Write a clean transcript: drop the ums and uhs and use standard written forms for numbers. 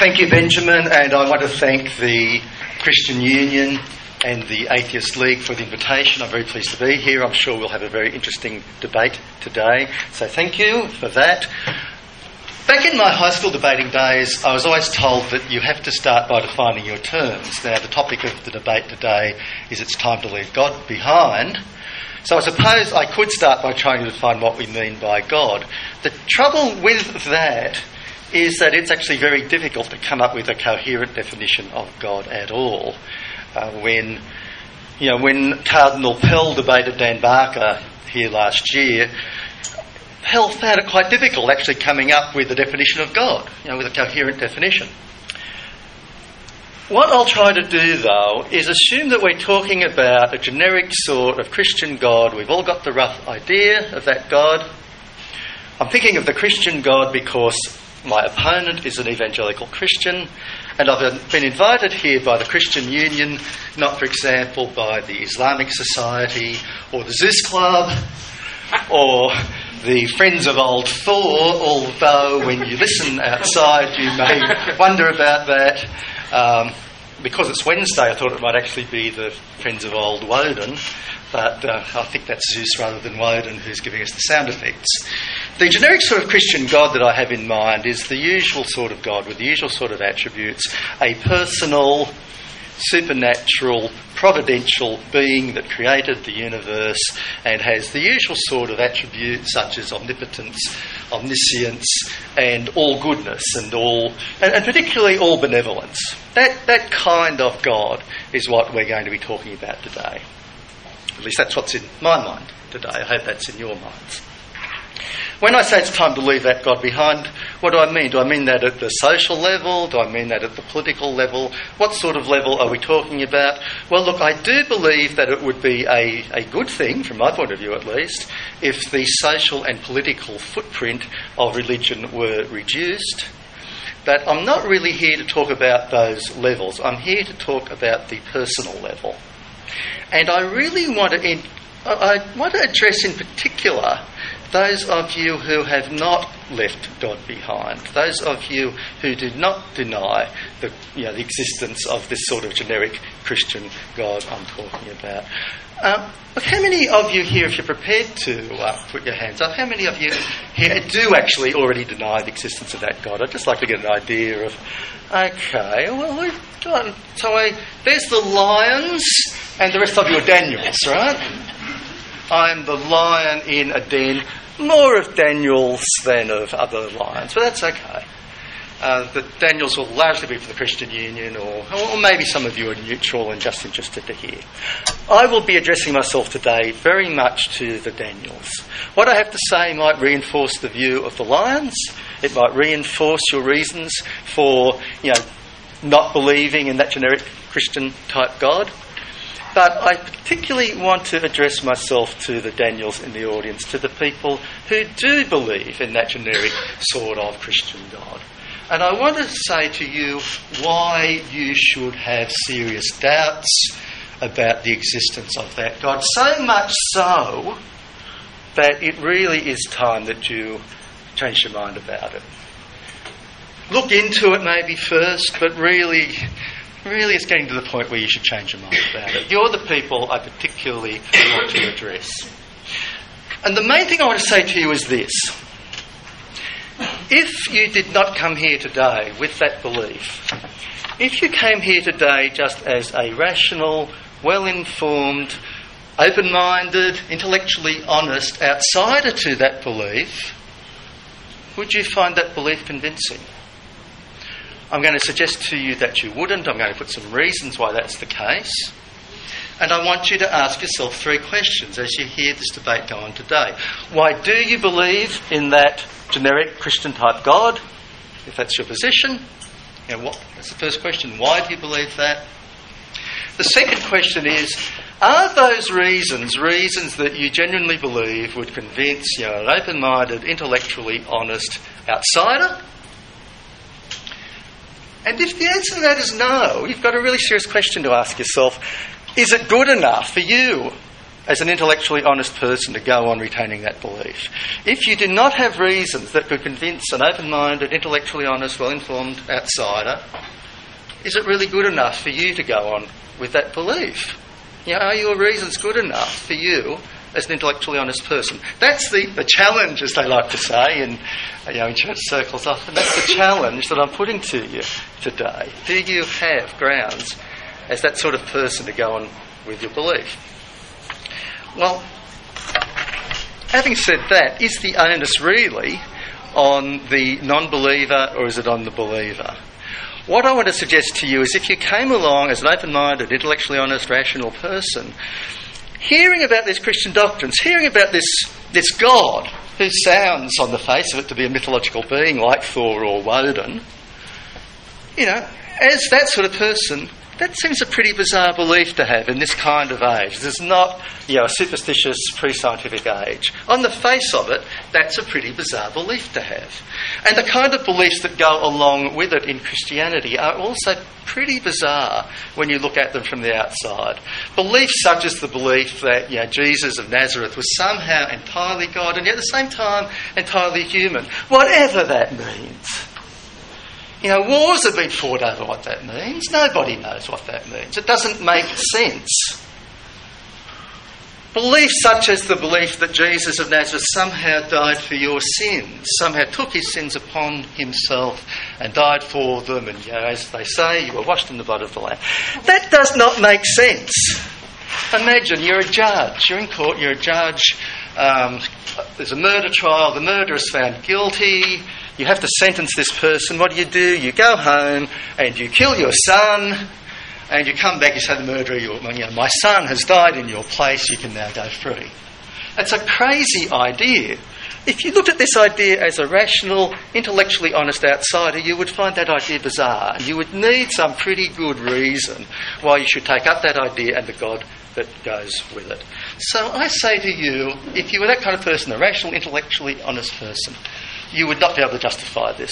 Thank you, Benjamin, and I want to thank the Christian Union and the Atheist League for the invitation. I'm very pleased to be here. I'm sure we'll have a very interesting debate today, so thank you for that. Back in my high school debating days, I was always told that you have to start by defining your terms. Now, the topic of the debate today is it's time to leave God behind. So I suppose I could start by trying to define what we mean by God. The trouble with that is that it's actually very difficult to come up with a coherent definition of God at all. When Cardinal Pell debated Dan Barker here last year, Pell found it quite difficult actually coming up with a definition of God, with a coherent definition. What I'll try to do, though, is assume that we're talking about a generic sort of Christian God. We've all got the rough idea of that God. I'm thinking of the Christian God because my opponent is an evangelical Christian, and I've been invited here by the Christian Union, not, for example, by the Islamic Society or the Zeus Club or the Friends of Old Thor, although when you listen outside you may wonder about that. Because it's Wednesday, I thought it might actually be the Friends of Old Woden, but I think that's Zeus rather than Woden who's giving us the sound effects. The generic sort of Christian God that I have in mind is the usual sort of God with the usual sort of attributes, a personal, supernatural, providential being that created the universe and has the usual sort of attributes such as omnipotence, omniscience, and all goodness and particularly all benevolence. That kind of God is what we're going to be talking about today. At least that's what's in my mind today. I hope that's in your minds. When I say it's time to leave that God behind, what do I mean? Do I mean that at the social level? Do I mean that at the political level? What sort of level are we talking about? Well, look, I do believe that it would be a good thing, from my point of view at least, if the social and political footprint of religion were reduced. But I'm not really here to talk about those levels. I'm here to talk about the personal level. And I really want to address in particular those of you who have not left God behind, those of you who do not deny the existence of this sort of generic Christian God I'm talking about. How many of you here, if you're prepared to put your hands up, how many of you here do actually already deny the existence of that God? I'd just like to get an idea of, okay, well, we've got, there's the lions and the rest of you are Daniels, right? I'm the lion in a den, more of Daniels than of other lions, but that's okay. The Daniels will largely be for the Christian Union, or maybe some of you are neutral and just interested to hear. I will be addressing myself today very much to the Daniels. What I have to say might reinforce the view of the lions. It might reinforce your reasons for, not believing in that generic Christian type God. But I particularly want to address myself to the Daniels in the audience, to the people who do believe in that generic sort of Christian God. And I want to say to you why you should have serious doubts about the existence of that God. So much so that it really is time that you change your mind about it. Look into it maybe first, but really it's getting to the point where you should change your mind about it. You're the people I particularly want to address. And the main thing I want to say to you is this. If you did not come here today with that belief, if you came here today just as a rational, well-informed, open-minded, intellectually honest outsider to that belief, would you find that belief convincing? I'm going to suggest to you that you wouldn't. I'm going to put some reasons why that's the case. And I want you to ask yourself 3 questions as you hear this debate go on today. Why do you believe in that generic Christian type God, if that's your position? That's the first question. Why do you believe that? The second question is, are those reasons that you genuinely believe would convince an open-minded, intellectually honest outsider? And if the answer to that is no, you've got a really serious question to ask yourself. Is it good enough for you as an intellectually honest person to go on retaining that belief. If you do not have reasons that could convince an open-minded, intellectually honest, well-informed outsider, is it really good enough for you to go on with that belief? Are your reasons good enough for you as an intellectually honest person? That's the challenge, as they like to say in church circles often. That's the challenge that I'm putting to you today. Do you have grounds as that sort of person to go on with your belief? Well, having said that, is the onus really on the non-believer or is it on the believer? What I want to suggest to you is if you came along as an open-minded, intellectually honest, rational person, hearing about these Christian doctrines, hearing about this God who sounds on the face of it to be a mythological being like Thor or Woden, as that sort of person, that seems a pretty bizarre belief to have in this kind of age. This is not, a superstitious pre-scientific age. On the face of it, that's a pretty bizarre belief to have. And the kind of beliefs that go along with it in Christianity are also pretty bizarre when you look at them from the outside. Beliefs such as the belief that Jesus of Nazareth was somehow entirely God and yet at the same time entirely human, whatever that means. Wars have been fought over what that means. Nobody knows what that means. It doesn't make sense. Beliefs such as the belief that Jesus of Nazareth somehow died for your sins, somehow took his sins upon himself and died for them, and as they say, you were washed in the blood of the Lamb. That does not make sense. Imagine you're a judge, you're in court, you're a judge, there's a murder trial, the murderer is found guilty, you have to sentence this person. What do? You go home and you kill your son and you come back, you say to the murderer, my son has died in your place, you can now go free. That's a crazy idea. If you looked at this idea as a rational, intellectually honest outsider, you would find that idea bizarre. You would need some pretty good reason why you should take up that idea and the God that goes with it. So I say to you, if you were that kind of person, a rational, intellectually honest person, you would not be able to justify this.